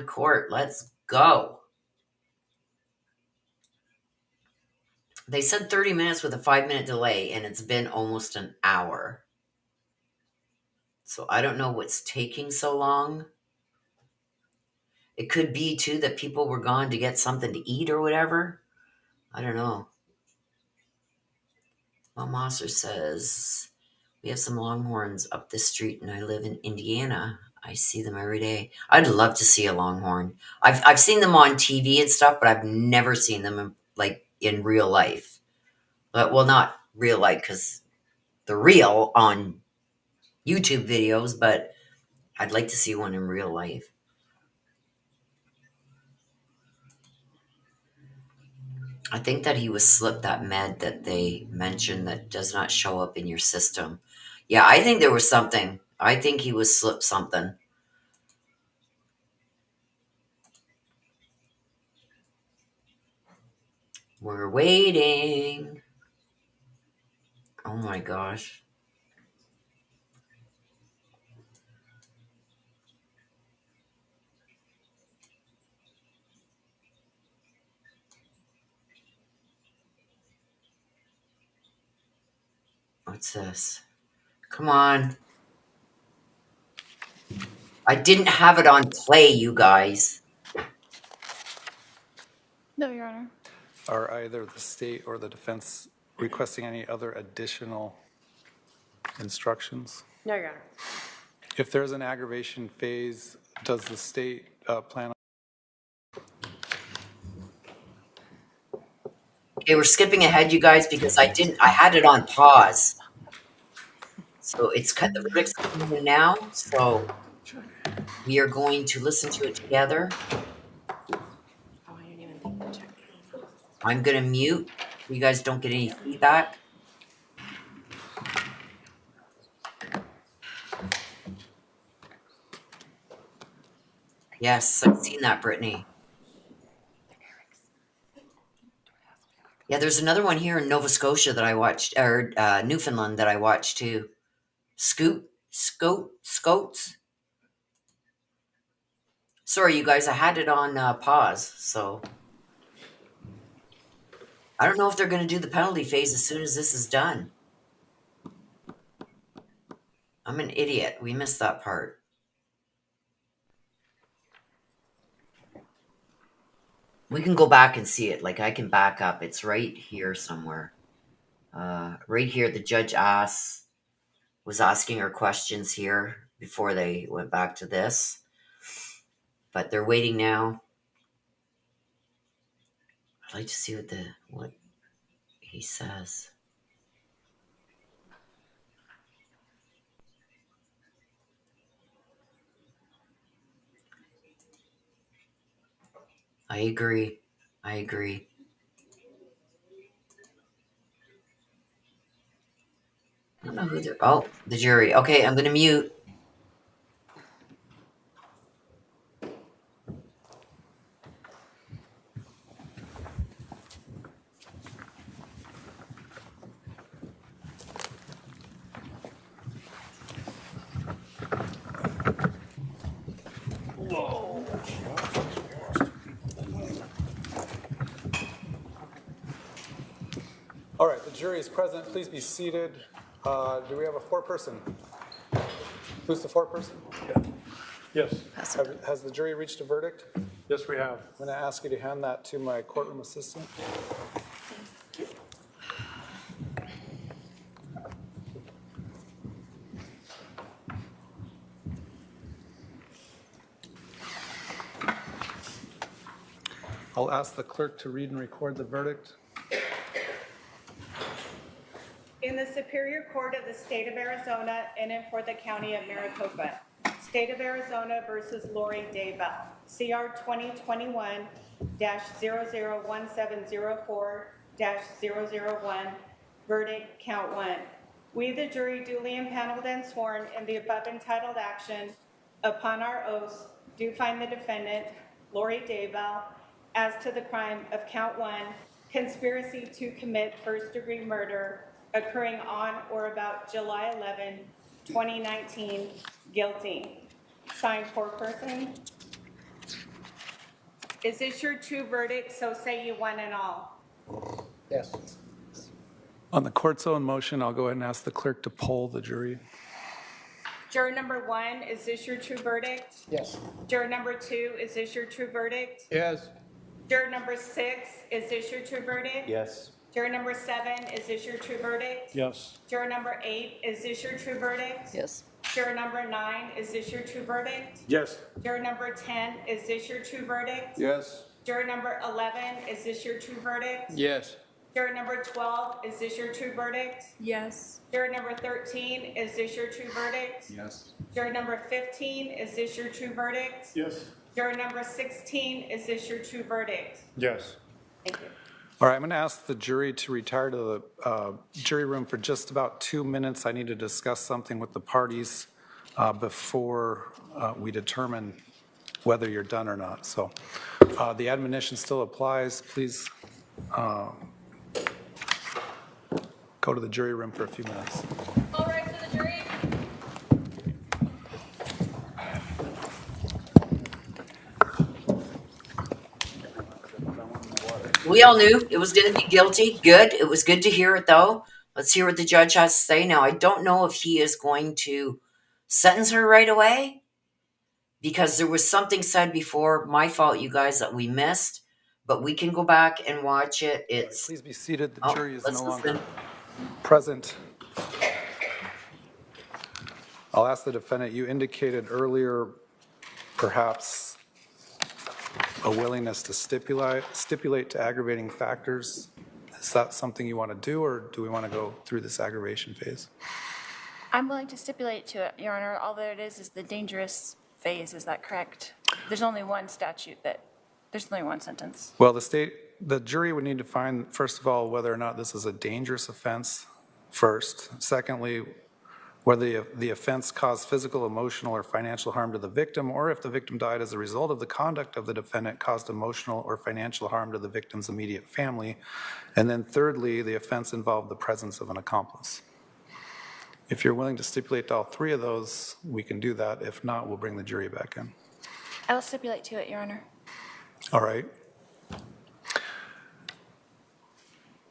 court. Let's go. They said 30 minutes with a 5-minute delay, and it's been almost an hour. So I don't know what's taking so long. It could be, too, that people were gone to get something to eat or whatever. I don't know. Mom Mosser says, we have some longhorns up this street, and I live in Indiana. I see them every day. I'd love to see a longhorn. I've seen them on TV and stuff, but I've never seen them in real life. But, well, not real life, because they're real on YouTube videos, but I'd like to see one in real life. I think that he was slipped that med that they mentioned that does not show up in your system. Yeah, I think there was something. I think he was slipped something. We're waiting. Oh my gosh. What's this? Come on. I didn't have it on play, you guys. No, Your Honor. Are either the state or the defense requesting any other additional instructions? No, Your Honor. If there's an aggravation phase, does the state plan on? Okay, we're skipping ahead, you guys, because I had it on pause. So the verdict's coming in now, so we are going to listen to it together. I'm going to mute so you guys don't get any feedback. Yes, I've seen that, Brittany. Yeah, there's another one here in Nova Scotia that I watched, or Newfoundland that I watched too. Scoats. Sorry, you guys, I had it on pause, so I don't know if they're going to do the penalty phase as soon as this is done. I'm an idiot. We missed that part. We can go back and see it. Like, I can back up. It's right here somewhere. Right here, the judge was asking her questions here before they went back to this. But they're waiting now. I'd like to see what he says. I agree. I don't know who they're. Oh, the jury. Okay, I'm going to mute. All right, the jury is present. Please be seated. Do we have a foreperson? Who's the foreperson? Yes, Has the jury reached a verdict? yes, we have. I'm going to ask you to hand that to my courtroom assistant. I'll ask the clerk to read and record the verdict. In the Superior Court of the State of Arizona in and for the County of Maricopa, State of Arizona versus Lori Daybell, CR 2021-001704-001, verdict count 1. We, the jury, duly impaneled and sworn in the above entitled action, upon our oaths, do find the defendant, Lori Daybell, as to the crime of count 1, conspiracy to commit first-degree murder occurring on or about July 11, 2019, guilty. Signed, foreperson. Is this your true verdict? So say you one and all. Yes. On the court's own motion, I'll go ahead and ask the clerk to poll the jury. Juror number 1, is this your true verdict? Yes. Juror number 2, is this your true verdict? Yes. Juror number 6, is this your true verdict? Yes. Juror number 7, is this your true verdict? Yes. Juror number 8, is this your true verdict? Yes. Juror number 9, is this your true verdict? Yes. Juror number 10, is this your true verdict? Yes. Juror number 11, is this your true verdict? Yes. Juror number 12, is this your true verdict? Yes. Juror number 13, is this your true verdict? Yes. Juror number 15, is this your true verdict? Yes. Juror number 16, is this your true verdict? Yes. Thank you. All right, I'm going to ask the jury to retire to the jury room for just about 2 minutes. I need to discuss something with the parties before we determine whether you're done or not. So the admonition still applies. Please go to the jury room for a few minutes. All right for the jury. We all knew it was going to be guilty. Good. It was good to hear it, though. Let's hear what the judge has to say. Now, I don't know if he is going to sentence her right away because there was something said before. My fault, you guys, that we missed. But we can go back and watch it. It's Please be seated. The Oh, jury is let's no longer listen. present. I'll ask the defendant, you indicated earlier perhaps a willingness to stipulate to aggravating factors. Is that something you want to do, or do we want to go through this aggravation phase? I'm willing to stipulate to it, Your Honor. All that it is the dangerous phase. Is that correct? There's only one statute there's only one sentence. Well, the jury would need to find, first of all, whether or not this is a dangerous offense first. Secondly, whether the offense caused physical, emotional, or financial harm to the victim, or if the victim died as a result of the conduct of the defendant caused emotional or financial harm to the victim's immediate family. And then thirdly, the offense involved the presence of an accomplice. If you're willing to stipulate to all three of those, we can do that. If not, we'll bring the jury back in. I will stipulate to it, Your Honor. All right.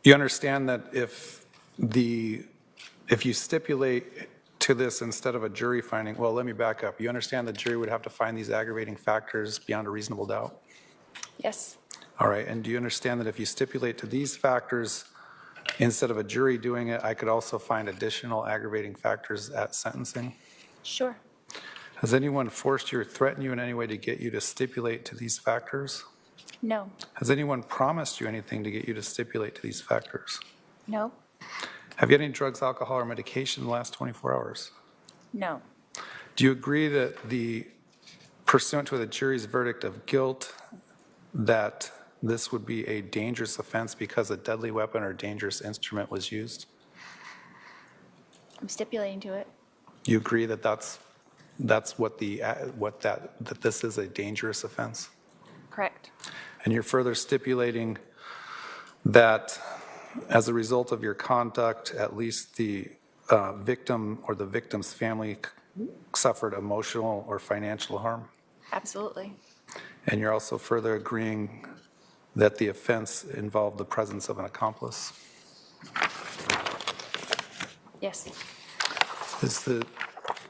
You understand that if you stipulate to this instead of a jury finding, well, let me back up. You understand the jury would have to find these aggravating factors beyond a reasonable doubt? Yes. All right. And do you understand that if you stipulate to these factors instead of a jury doing it, I could also find additional aggravating factors at sentencing? Sure. Has anyone forced you or threatened you in any way to get you to stipulate to these factors? No. Has anyone promised you anything to get you to stipulate to these factors? No. Have you had any drugs, alcohol, or medication in the last 24 hours? No. Do you agree that pursuant to the jury's verdict of guilt, that this would be a dangerous offense because a deadly weapon or dangerous instrument was used? I'm stipulating to it. You agree that that's that this is a dangerous offense? Correct. And you're further stipulating that as a result of your conduct, at least the victim or the victim's family suffered emotional or financial harm? Absolutely. And you're also further agreeing that the offense involved the presence of an accomplice? Yes. Is the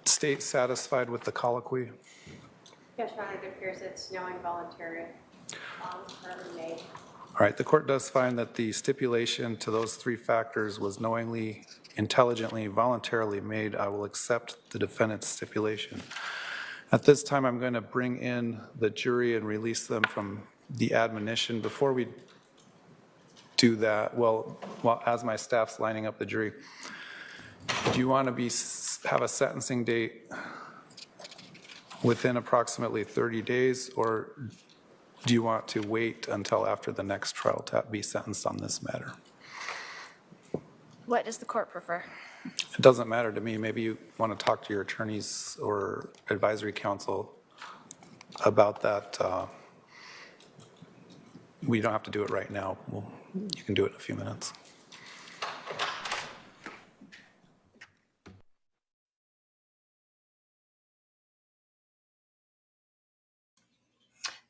state satisfied with the colloquy? Yes, Your Honor, it appears it's knowing voluntary. Currently made. All right, the court does find that the stipulation to those three factors was knowingly, intelligently, voluntarily made. I will accept the defendant's stipulation. At this time, I'm going to bring in the jury and release them from the admonition. Before we do that, well, as my staff's lining up the jury, do you want to have a sentencing date within approximately 30 days, or do you want to wait until after the next trial to be sentenced on this matter? What does the court prefer? It doesn't matter to me. Maybe you want to talk to your attorneys or advisory council about that. We don't have to do it right now. You can do it in a few minutes.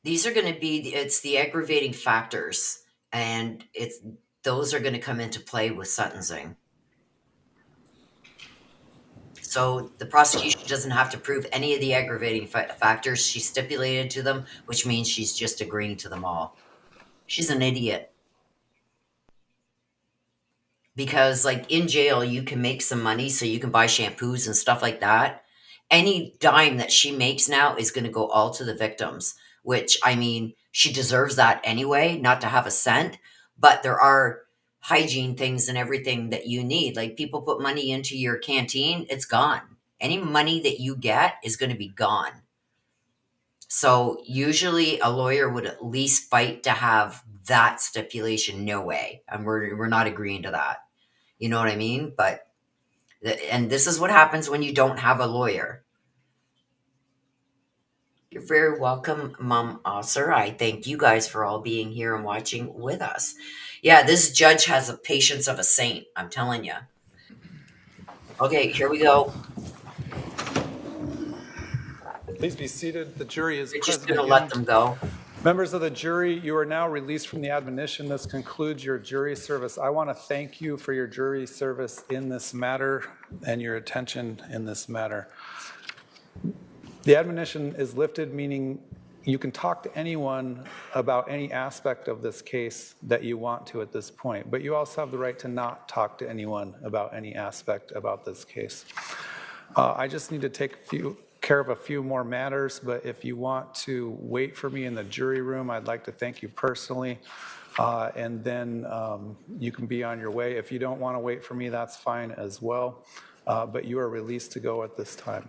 These are going to be, it's the aggravating factors, and those are going to come into play with sentencing. So the prosecution doesn't have to prove any of the aggravating factors. She stipulated to them, which means she's just agreeing to them all. She's an idiot. Because, like, in jail, you can make some money so you can buy shampoos and stuff like that. Any dime that she makes now is going to go all to the victims, which, I mean, she deserves that anyway, not to have a cent. But there are hygiene things and everything that you need. Like, people put money into your canteen, it's gone. Any money that you get is going to be gone. So usually a lawyer would at least fight to have that stipulation. No way. And we're not agreeing to that. You know what I mean? But, and this is what happens when you don't have a lawyer. You're very welcome, Mom Osser. I thank you guys for all being here and watching with us. Yeah, this judge has the patience of a saint. I'm telling you. Okay, here we go. Please be seated. The jury is We're just present going to let again. them go. Members of the jury, you are now released from the admonition. This concludes your jury service. I want to thank you for your jury service in this matter and your attention in this matter. The admonition is lifted, meaning you can talk to anyone about any aspect of this case that you want to at this point, but you also have the right to not talk to anyone about any aspect about this case. I just need to take care of a few more matters, but if you want to wait for me in the jury room, I'd like to thank you personally, and then you can be on your way. If you don't want to wait for me, that's fine as well, but you are released to go at this time.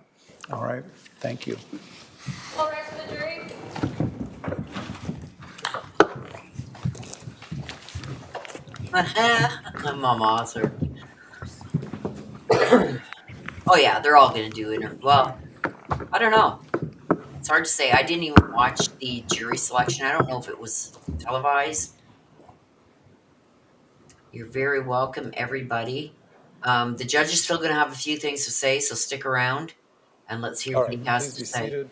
All right, thank you. All right for the jury? Mom Osser. Oh yeah, they're all going to do it. Well, I don't know. It's hard to say. I didn't even watch the jury selection. I don't know if it was televised. You're very welcome, everybody. The judge is still going to have a few things to say, so stick around and let's hear All what he right, has please to be say. seated.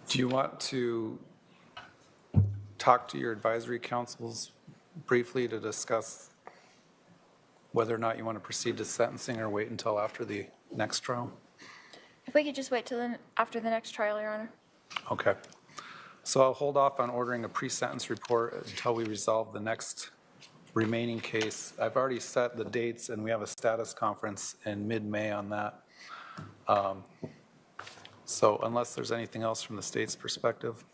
Do you want to talk to your advisory councils briefly to discuss whether or not you want to proceed to sentencing or wait until after the next trial? If we could just wait till after the next trial, Your Honor. Okay. So I'll hold off on ordering a pre-sentence report until we resolve the next remaining case. I've already set the dates, and we have a status conference in mid-May on that. So unless there's anything else from the state's perspective,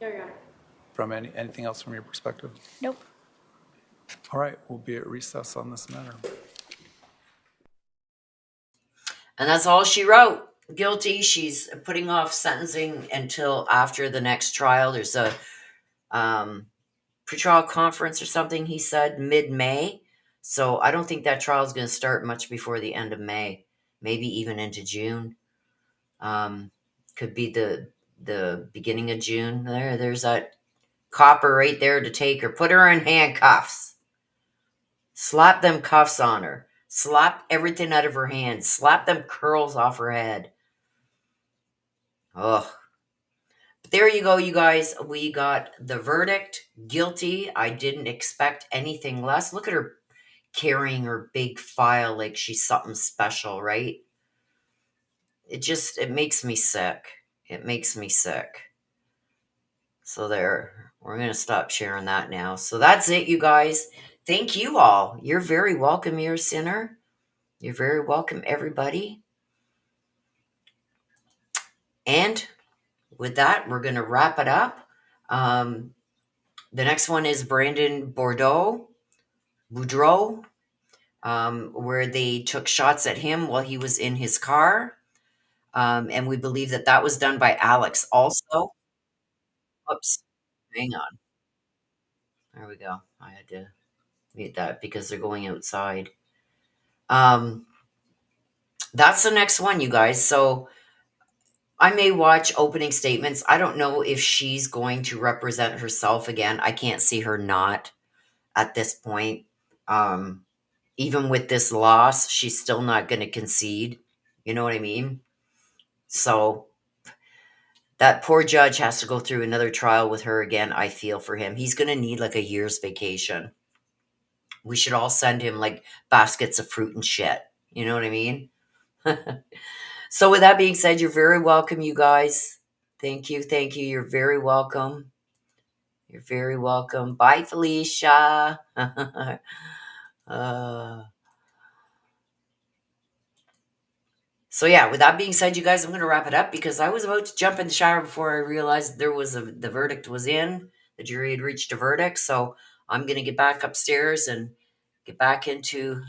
No, Your Honor. from anything else from your perspective? Nope. All right, we'll be at recess on this matter. And that's all she wrote. Guilty. She's putting off sentencing until after the next trial. There's a pretrial conference or something, he said, mid-May. So I don't think that trial is going to start much before the end of May, maybe even into June. Could be the beginning of June. There's that copper right there to take her. Put her in handcuffs. Slap them cuffs on her. Slap everything out of her hands. Slap them curls off her head. Ugh. But there you go, you guys. We got the verdict. Guilty. I didn't expect anything less. Look at her carrying her big file like she's something special, right? It makes me sick. It makes me sick. So there, we're going to stop sharing that now. So that's it, you guys. Thank you all. You're very welcome, you're a sinner. You're very welcome, everybody. And with that, we're going to wrap it up. The next one is Brandon Boudreau, where they took shots at him while he was in his car. And we believe that that was done by Alex also. Oops, hang on. There we go. I had to mute that because they're going outside. That's the next one, you guys. So I may watch opening statements. I don't know if she's going to represent herself again. I can't see her not at this point. Even with this loss, she's still not going to concede. You know what I mean? So that poor judge has to go through another trial with her again. I feel for him. He's going to need like a year's vacation. We should all send him like baskets of fruit and shit. You know what I mean? So with that being said, you're very welcome, you guys. Thank you. Thank you. You're very welcome. You're very welcome. Bye, Felicia. So yeah, with that being said, you guys, I'm going to wrap it up because I was about to jump in the shower before I realized the verdict was in. The jury had reached a verdict. So I'm going to get back upstairs and get back into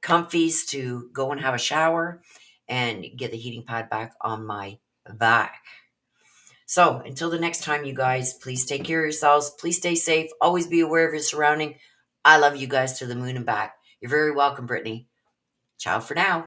comfies to go and have a shower and get the heating pad back on my back. So until the next time, you guys, please take care of yourselves. Please stay safe. Always be aware of your surrounding. I love you guys to the moon and back. You're very welcome, Brittany. Ciao for now.